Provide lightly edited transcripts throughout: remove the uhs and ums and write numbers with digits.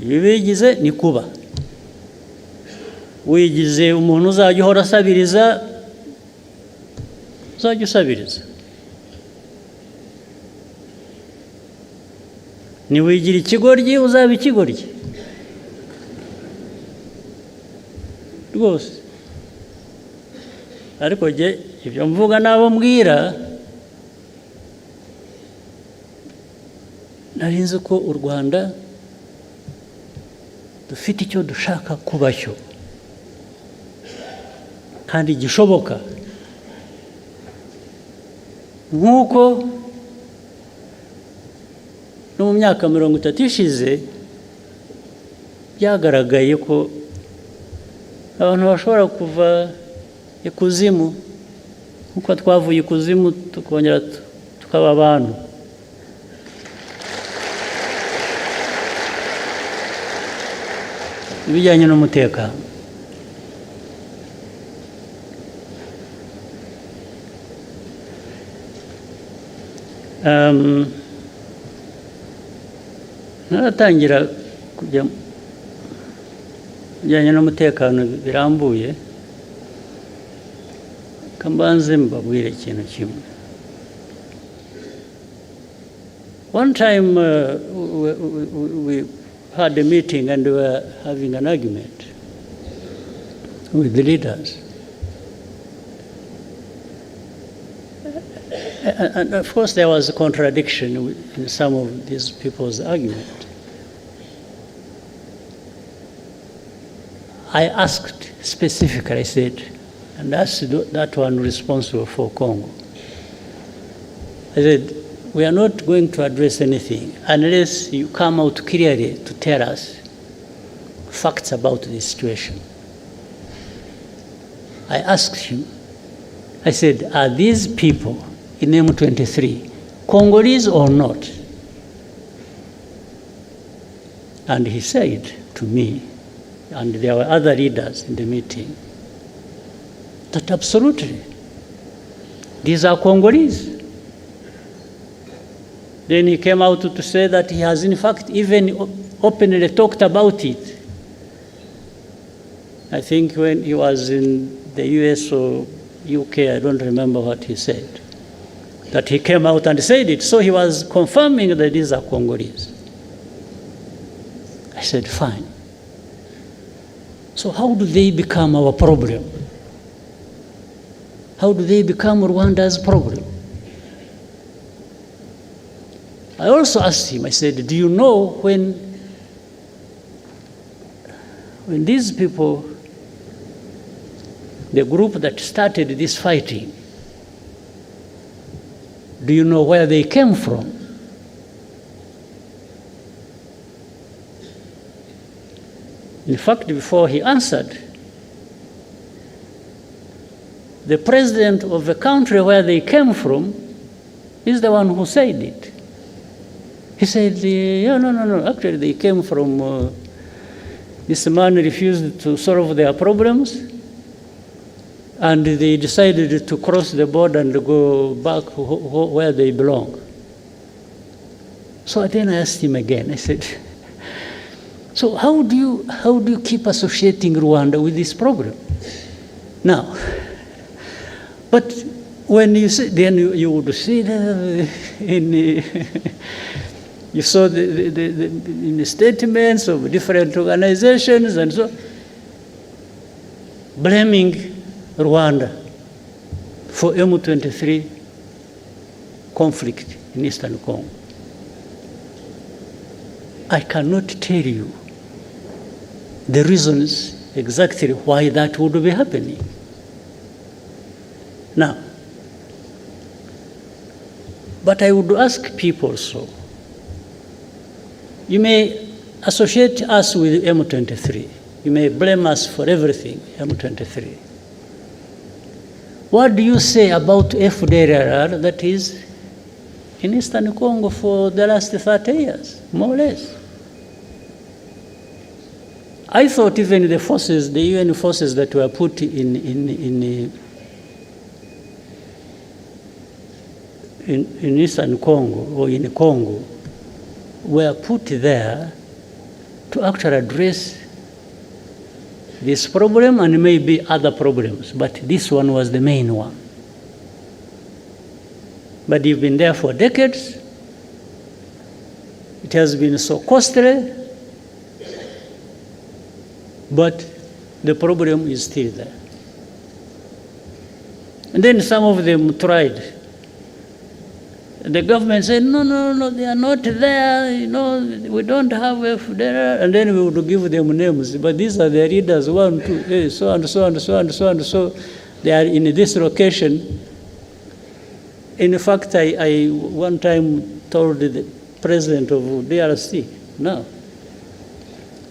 ibigize ni kuba wigize umuntu uzajya uhora asabiriza uzajya usabiriza niwigira ikigoryi uzaba ikigoryi rwose ariko jye ibyo mvuga n'abo mbwira nari nzi ko u Rwanda dufite icyo dushaka kuba cyo kandi gishoboka nk'uko no mu myaka 30 ishize byagaragaye ko abantu bashobora kuva ikuzimu nk'uko twavuye ikuzimu tukongera tukaba abantu ibijyanye n'umutekano naratangira kujya bijyanye n'umutekano birambuye kambanze mbabwire ikintu kimwe. One time we had a meeting and we were having an argument with the leaders. And of course there was a contradiction in some of these people's argument. I asked specifically, I said, and asked that one responsible for Congo. I said, we are not going to address anything unless you come out clearly to tell us facts about this situation. I asked him, I said, are these people in M23 Congolese or not? And he said to me, and there were other leaders in the meeting, that absolutely, these are Congolese. Then he came out to say that he has in fact even openly talked about it. I think when he was in the US or UK, I don't remember what he said, that he came out and said it. So he was confirming that these are Congolese. I said, fine. So how do they become our problem? How do they become Rwanda's problem? I also asked him, I said, do you know when these people, the group that started this fighting, do you know where they came from? In fact, before he answered, the president of the country where they came from is the one who said it. He said, yeah, no, actually they came from, this man refused to solve their problems, and they decided to cross the border and go back where they belong. So then I asked him again, I said, so how do you keep associating Rwanda with this problem? Now, but when you see, then you would see you saw in the statements of different organizations and so, blaming Rwanda for M23 conflict in Eastern Congo. I cannot tell you the reasons exactly why that would be happening. Now, but I would ask people so. You may associate us with M23. You may blame us for everything, M23. What do you say about FDLR that is in Eastern Congo for the last 30 years, more or less? I thought even the forces, the UN forces that were put in Eastern Congo or in Congo were put there to actually address this problem and maybe other problems, but this one was the main one. But you've been there for decades. It has been so costly, but the problem is still there. And then some of them tried. The government said, no, they are not there, we don't have FDR, and then we would give them names, but these are the leaders, 1, 2, so and so and so and so and so, they are in this location. In fact, I one time told the president of DRC, no,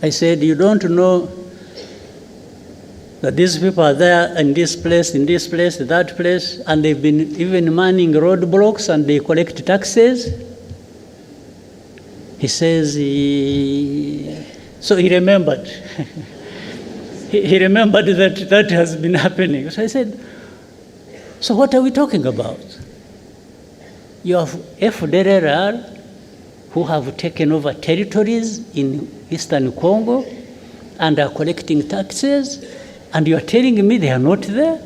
I said, you don't know that these people are there in this place, that place, and they've been even manning roadblocks and they collect taxes. He says, so he remembered. he remembered that has been happening. So I said, so what are we talking about? You have FDLR who have taken over territories in Eastern Congo and are collecting taxes, and you are telling me they are not there?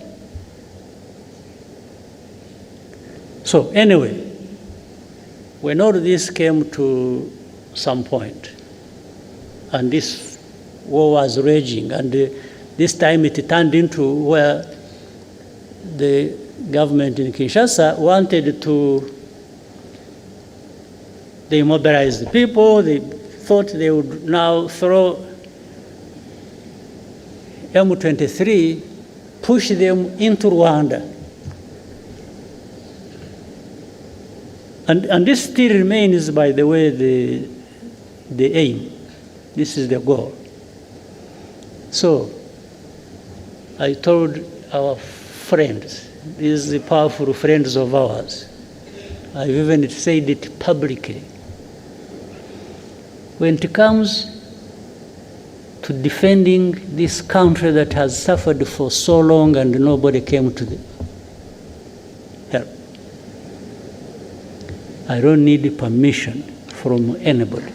So anyway, when all this came to some point, and this war was raging, and this time it turned into where the government in Kinshasa wanted to, they mobilized the people, they thought they would now throw M23, push them into Rwanda. And this still remains, by the way, the aim. This is the goal. So I told our friends, these powerful friends of ours, I've even said it publicly, when it comes to defending this country that has suffered for so long and nobody came to the help, I don't need permission from anybody.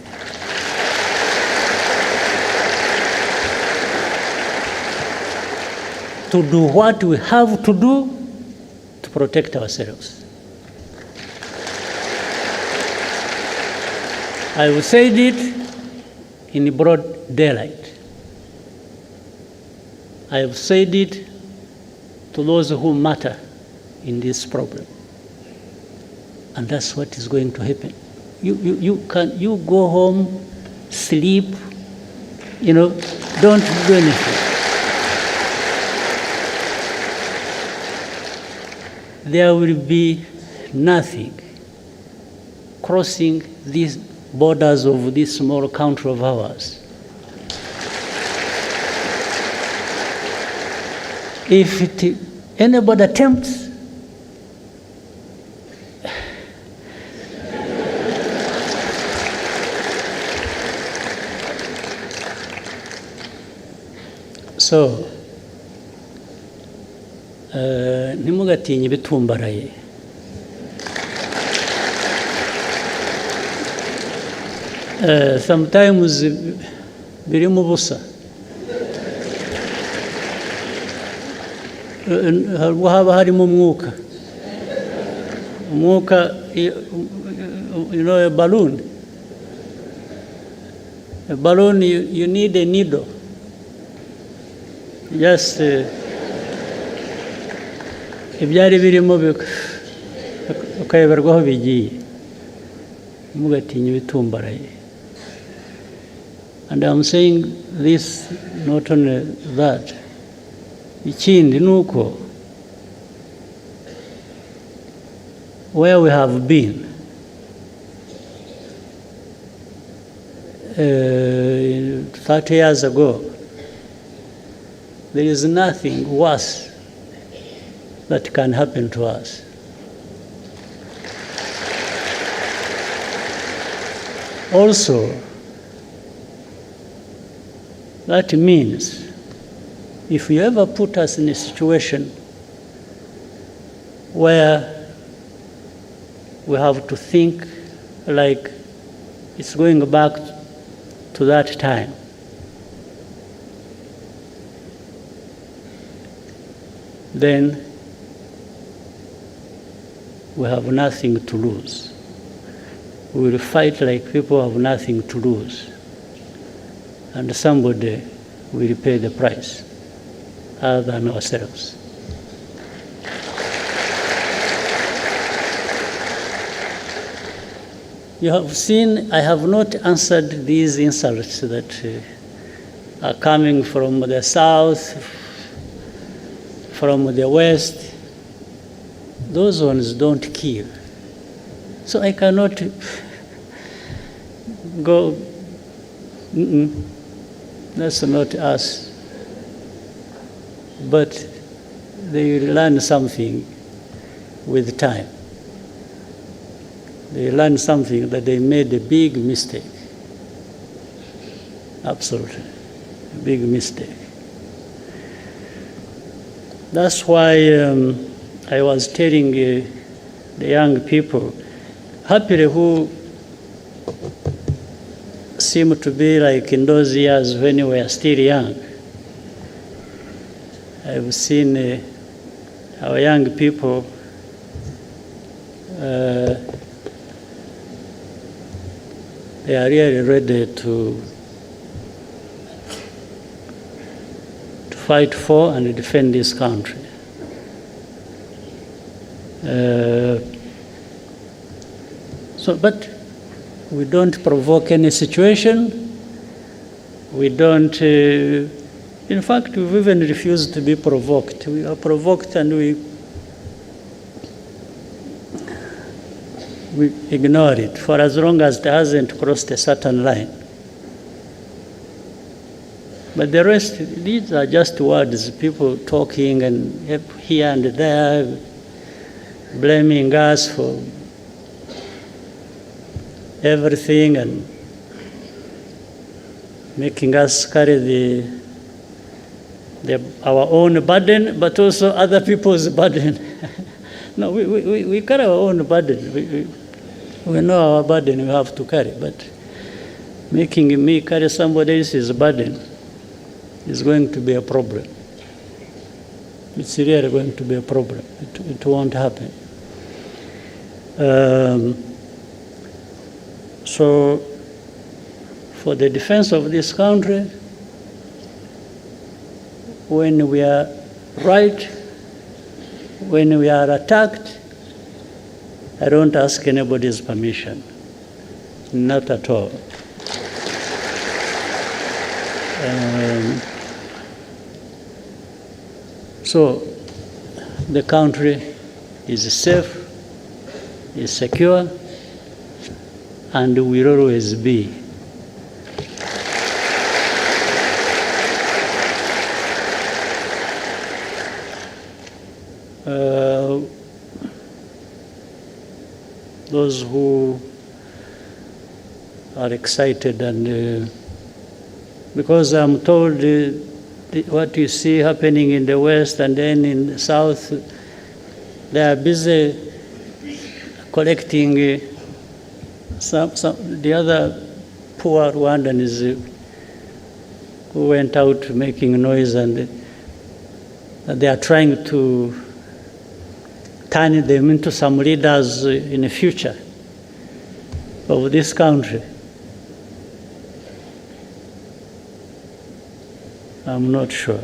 To do what we have to do to protect ourselves. I will say it in broad daylight. I have said it to those who matter in this problem. And that's what is going to happen. You go home, sleep, don't do anything. There will be nothing crossing these borders of this small country of ours. If anybody attempts, so ntimugatinye ibitumbaraye. Sometimes birimo ubusa. Haba harimo umwuka. Umwuka, a balloon. A balloon, you need a needle. Just ibyari birimo ukayoberwa aho bigiye. Ntimugatinye ibitumbaraye. And I'm saying this, not only that. Ikindi nuko, where we have been, 30 years ago, there is nothing worse that can happen to us. Also, that means if you ever put us in a situation where we have to think like it's going back to to that time, then we have nothing to lose. We will fight like people have nothing to lose. And somebody will pay the price other than ourselves. You have seen, I have not answered these insults that are coming from the south, from the west. Those ones don't kill. So I cannot go, that's not us. But they will learn something with time. They learn something that they made a big mistake. Absolutely, a big mistake. That's why I was telling the young people, happily who seem to be like in those years when we were still young. I've seen our young people they are really ready to fight for and defend this country. But we don't provoke any situation. We don't, in fact, we've even refused to be provoked. We are provoked and we ignore it for as long as it hasn't crossed a certain line. But the rest, these are just words, people talking and here and there, blaming us for everything and making us carry our own burden, but also other people's burden. No, we carry our own burden. We know our burden we have to carry, but making me carry somebody else's burden is going to be a problem. It's really going to be a problem. It won't happen. So, for the defense of this country, when we are right, when we are attacked, I don't ask anybody's permission. Not at all. So the country is safe, is secure, and will always be. Those who are excited and because I'm told what you see happening in the West and then in the South, they are busy collecting the other poor Rwandans who went out making noise, and they are trying to turn them into some leaders in the future of this country. I'm not sure.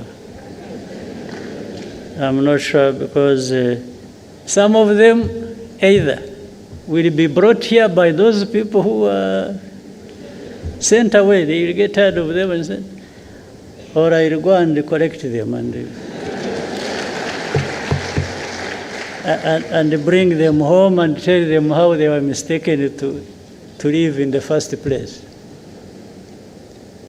I'm not sure because some of them either will be brought here by those people who are sent away. They will get tired of them and send, or I will go and collect them and bring them home and tell them how they were mistaken to live in the first place.